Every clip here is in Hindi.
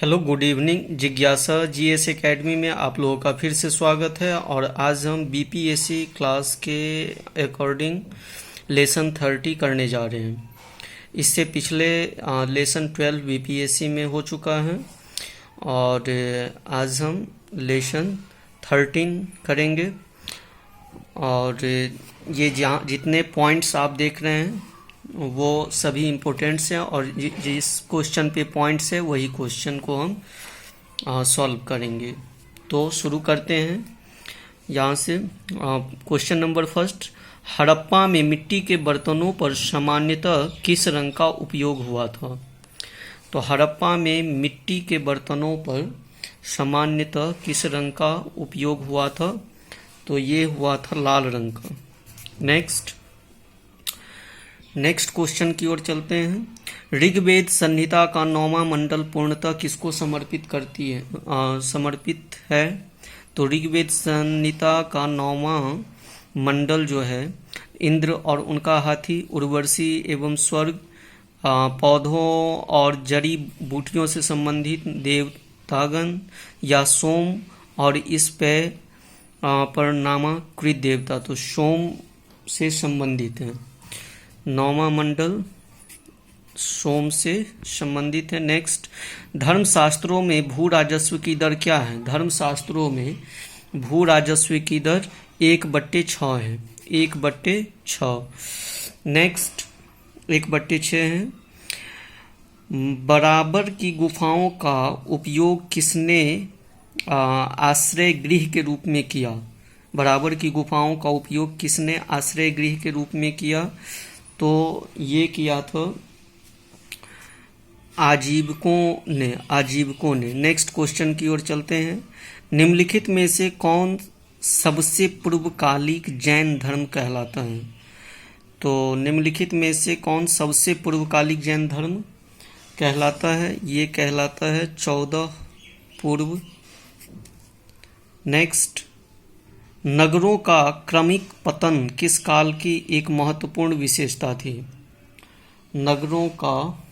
Hello good evening. जिज्ञासा जीएस एकेडमी में आप लोगों का फिर से स्वागत है। और आज हम बीपीएससी क्लास के अकॉर्डिंग लेसन 30 करने जा रहे हैं। इससे पिछले लेसन 12 बीपीएससी में हो चुका है और आज हम लेसन 13 करेंगे। और ये जहाँ जितने पॉइंट्स आप देख रहे हैं वो सभी इम्पोर्टेंट्स हैं और जिस क्वेश्चन पे पॉइंट्स है वही क्वेश्चन को हम सॉल्व करेंगे। तो शुरू करते हैं यहाँ से। क्वेश्चन नंबर फर्स्ट, हड़प्पा में मिट्टी के बर्तनों पर सामान्यतः किस रंग का उपयोग हुआ था? तो हड़प्पा में मिट्टी के बर्तनों पर सामान्यतः किस रंग का उपयोग हुआ था? तो ये हुआ था लाल रंग का। नेक्स्ट क्वेश्चन की ओर चलते हैं। ऋग्वेद संहिता का 9वां मंडल पूर्णतः किसको समर्पित है? तो ऋग्वेद संहिता का 9वां मंडल जो है इंद्र और उनका हाथी, उर्वशी एवं स्वर्ग, पौधों और जड़ी बूटियों से संबंधित देवतागण या सोम और इस पे परिणामकृत देवता, तो सोम से संबंधित है। 9वां मंडल सोम से संबंधित है। नेक्स्ट, धर्मशास्त्रों में भू राजस्व की दर क्या है? धर्मशास्त्रों में भू राजस्व की दर 1/6 है। 1/6। नेक्स्ट, 1/6 है। बराबर की गुफाओं का उपयोग किसने आश्रय गृह के रूप में किया? बराबर की गुफाओं का उपयोग किसने आश्रय गृह के रूप में किया? तो ये किया था आजीवकों ने। नेक्स्ट क्वेश्चन की ओर चलते हैं। निम्नलिखित में से कौन सबसे पूर्वकालिक जैन धर्म कहलाता है? तो निम्नलिखित में से कौन सबसे पूर्वकालिक जैन धर्म कहलाता है? ये कहलाता है 14 पूर्व। नेक्स्ट, नगरों का क्रमिक पतन किस काल की एक महत्वपूर्ण विशेषता थी? नगरों का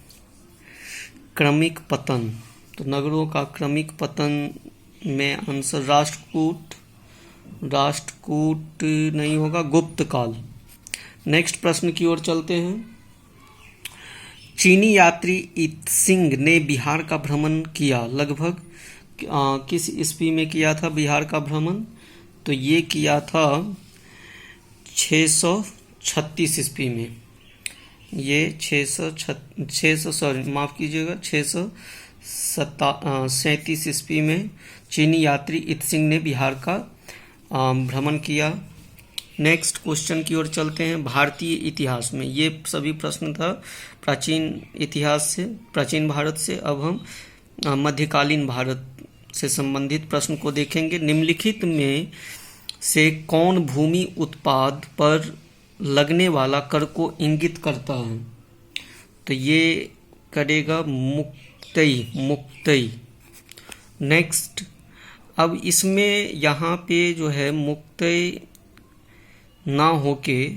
क्रमिक पतन, तो नगरों का क्रमिक पतन में आंसर राष्ट्रकूट नहीं होगा, गुप्त काल। नेक्स्ट प्रश्न की ओर चलते हैं। चीनी यात्री इत्सिंग ने बिहार का भ्रमण किया, लगभग किस ईस्वी में किया था बिहार का भ्रमण? तो ये किया था 636 ईस्वी में। ये 637 ईस्वी में चीनी यात्री इत्सिंग ने बिहार का भ्रमण किया। नेक्स्ट क्वेश्चन की ओर चलते हैं। भारतीय इतिहास में, ये सभी प्रश्न था प्राचीन इतिहास से, प्राचीन भारत से। अब हम मध्यकालीन भारत से संबंधित प्रश्न को देखेंगे। निम्नलिखित में से कौन भूमि उत्पाद पर लगने वाला कर को इंगित करता है? तो ये करेगा मुक्तई। नेक्स्ट, अब इसमें यहाँ पे जो है मुक्तई ना होके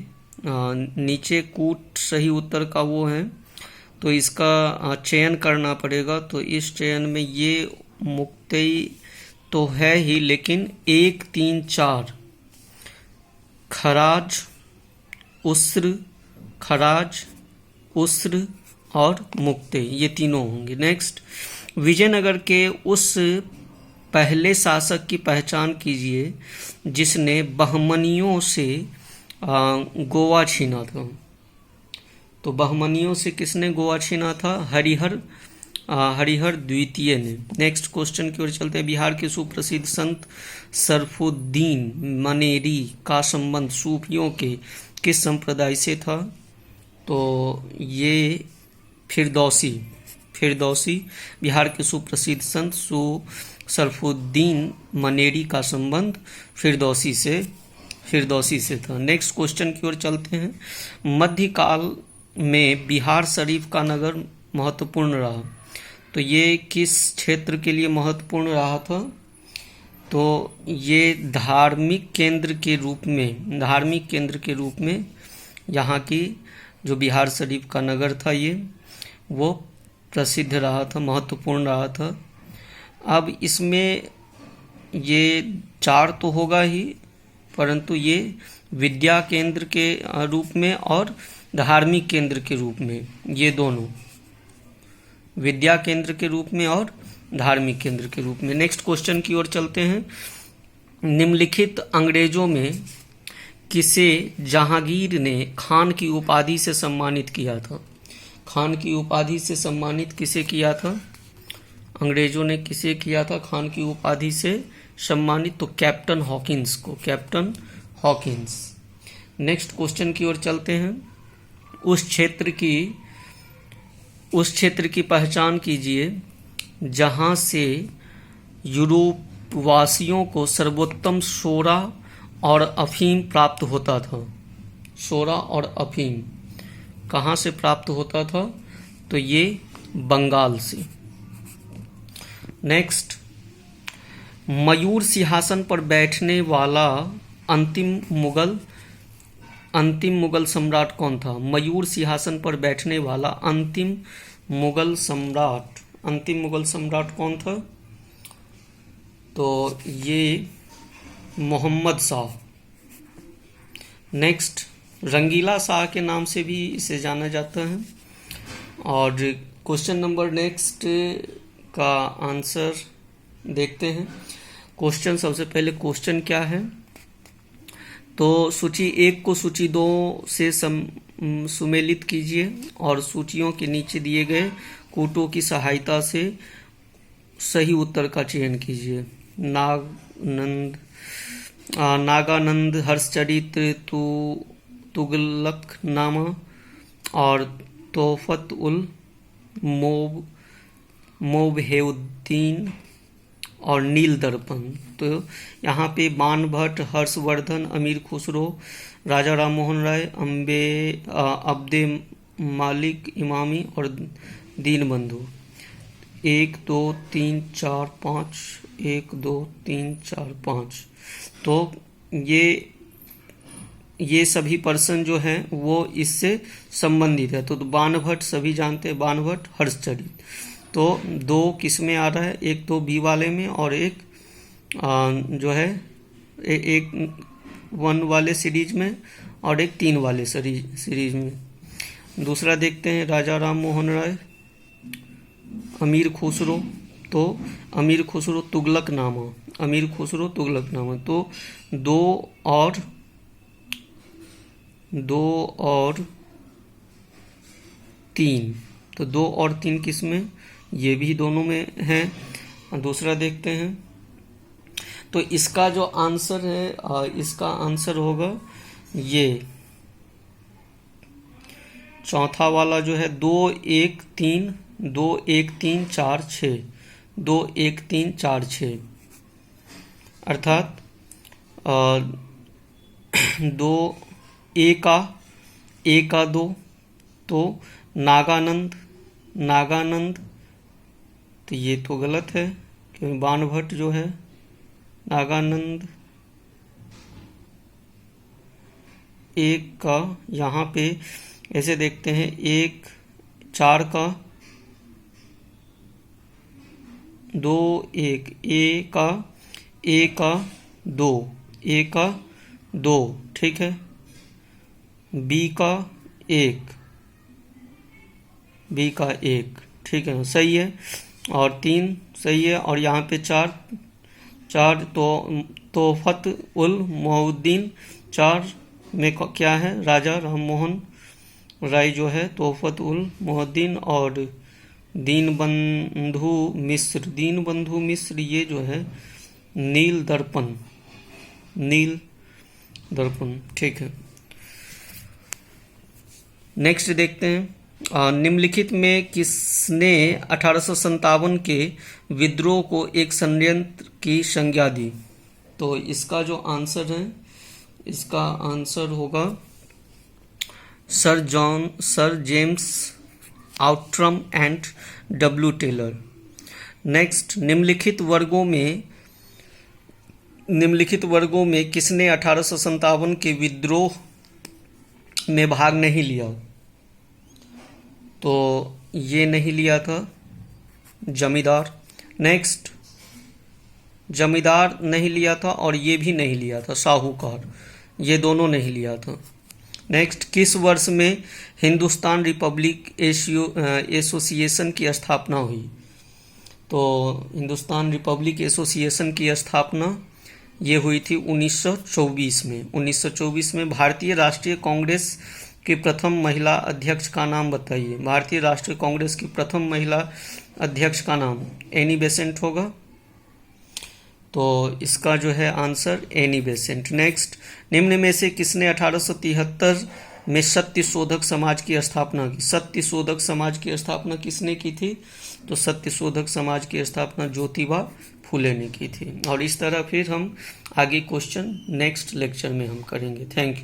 नीचे कूट सही उत्तर का वो है, तो इसका चयन करना पड़ेगा। तो इस चयन में ये मुक्तई तो है ही, लेकिन 1, 3, 4 खराज, उस्र और मुक्ते, ये तीनों होंगे। नेक्स्ट, विजयनगर के उस पहले शासक की पहचान कीजिए जिसने बहमनियों से गोवा छीना था। तो बहमनियों से किसने गोवा छीना था? हरिहर द्वितीय ने। नेक्स्ट क्वेश्चन की ओर चलते हैं। बिहार के सुप्रसिद्ध संत सरफुद्दीन मनेरी का संबंध सूफियों के किस संप्रदाय से था? तो ये फिरदौसी। बिहार के सुप्रसिद्ध संत सरफुद्दीन मनेरी का संबंध फिरदौसी से था। नेक्स्ट क्वेश्चन की ओर चलते हैं। मध्यकाल में बिहार शरीफ का नगर महत्वपूर्ण रहा, तो ये किस क्षेत्र के लिए महत्वपूर्ण रहा था? तो ये धार्मिक केंद्र के रूप में यहाँ की जो बिहार शरीफ का नगर था ये वो प्रसिद्ध रहा था, महत्वपूर्ण रहा था। अब इसमें ये 4 तो होगा ही, परंतु ये विद्या केंद्र के रूप में और धार्मिक केंद्र के रूप में, ये दोनों विद्या केंद्र के रूप में और धार्मिक केंद्र के रूप में। नेक्स्ट क्वेश्चन की ओर चलते हैं। निम्नलिखित अंग्रेजों में किसे जहांगीर ने खान की उपाधि से सम्मानित किया था? खान की उपाधि से सम्मानित किसे किया था? अंग्रेजों ने किसे किया था खान की उपाधि से सम्मानित? तो कैप्टन हॉकिंस को, कैप्टन हॉकिंस। नेक्स्ट क्वेश्चन की ओर चलते हैं। उस क्षेत्र की पहचान कीजिए जहां से यूरोपवासियों को सर्वोत्तम सोरा और अफीम प्राप्त होता था। सोरा और अफीम कहाँ से प्राप्त होता था? तो ये बंगाल से। नेक्स्ट, मयूर सिंहासन पर बैठने वाला अंतिम मुगल सम्राट कौन था? मयूर सिंहासन पर बैठने वाला अंतिम मुगल सम्राट कौन था? तो ये मोहम्मद शाह। नेक्स्ट, रंगीला शाह के नाम से भी इसे जाना जाता है। और क्वेश्चन नंबर नेक्स्ट का आंसर देखते हैं। क्वेश्चन, सबसे पहले क्वेश्चन क्या है? तो सूची 1 को सूची 2 से सुमेलित कीजिए और सूचियों के नीचे दिए गए कूटों की सहायता से सही उत्तर का चयन कीजिए। नागानंद, हर्षचरित्र, तुगलकनामा और तोहफत उल मोबहेउद्दीन और नील दर्पण। तो यहाँ पे बाण भट्ट, हर्षवर्धन, अमीर खुसरो, राजा राम मोहन राय, अब्दे मालिक इमामी और दीनबंधु। 1 2 3 4 5, 1 2 3 4 5। तो ये सभी पर्सन जो हैं वो इससे संबंधित है। तो बाण भट्ट सभी जानते हैं, बाण भट्ट, हर्षचरित। तो 2 किस में आ रहा है? एक तो बी वाले में और एक जो है एक 1 वाले सीरीज में और एक 3 वाले सीरीज में। दूसरा देखते हैं, राजा राम मोहन राय, अमीर खुसरो। तो अमीर खुसरो तुगलकनामा, अमीर खुसरो तुगलकनामा। तो 2 और 3। तो 2 और 3 किस में? ये भी दोनों में है। दूसरा देखते हैं। तो इसका जो आंसर है, इसका आंसर होगा ये चौथा वाला जो है 2 1 3 2 1 3 4 6, 2 1 3 4 6, अर्थात 2 A का 2। तो नागानंद, तो ये तो गलत है क्योंकि बाण भट्ट जो है नागानंद 1 का, यहाँ पे ऐसे देखते हैं 1 4 का 2 1, A का 2, ठीक है। B का 1, ठीक है, सही है। और 3 सही है। और यहाँ पे 4 तो तोहफत उल मोहुद्दीन 4 में क्या है? राजा राम मोहन राय जो है तोहफत उल मोहुद्दीन। और दीनबंधु मिश्र ये जो है नील दर्पण, ठीक है। नेक्स्ट देखते हैं। निम्नलिखित में किसने 1857 के विद्रोह को एक षड्यंत्र की संज्ञा दी? तो इसका जो आंसर है, इसका आंसर होगा sir James Outram and W. Taylor. Next, निम्नलिखित वर्गों में किसने 1857 के विद्रोह में भाग नहीं लिया? तो ये नहीं लिया था जमींदार। नेक्स्ट, जमींदार नहीं लिया था और ये भी नहीं लिया था, साहूकार, ये दोनों नहीं लिया था। नेक्स्ट, किस वर्ष में हिंदुस्तान रिपब्लिक एसोसिएशन की स्थापना हुई? तो हिंदुस्तान रिपब्लिक एसोसिएशन की स्थापना ये हुई थी 1924 में। 1924 में। भारतीय राष्ट्रीय कांग्रेस की प्रथम महिला अध्यक्ष का नाम बताइए। भारतीय राष्ट्रीय कांग्रेस की प्रथम महिला अध्यक्ष का नाम एनी बेसेंट होगा, तो इसका जो है आंसर एनी बेसेंट। नेक्स्ट, निम्न में से किसने 1873 में सत्य शोधक समाज की स्थापना की? सत्य शोधक समाज की स्थापना किसने की थी? तो सत्य शोधक समाज की स्थापना ज्योतिबा फूले ने की थी। और इस तरह फिर हम आगे क्वेश्चन नेक्स्ट लेक्चर में हम करेंगे। Thank you.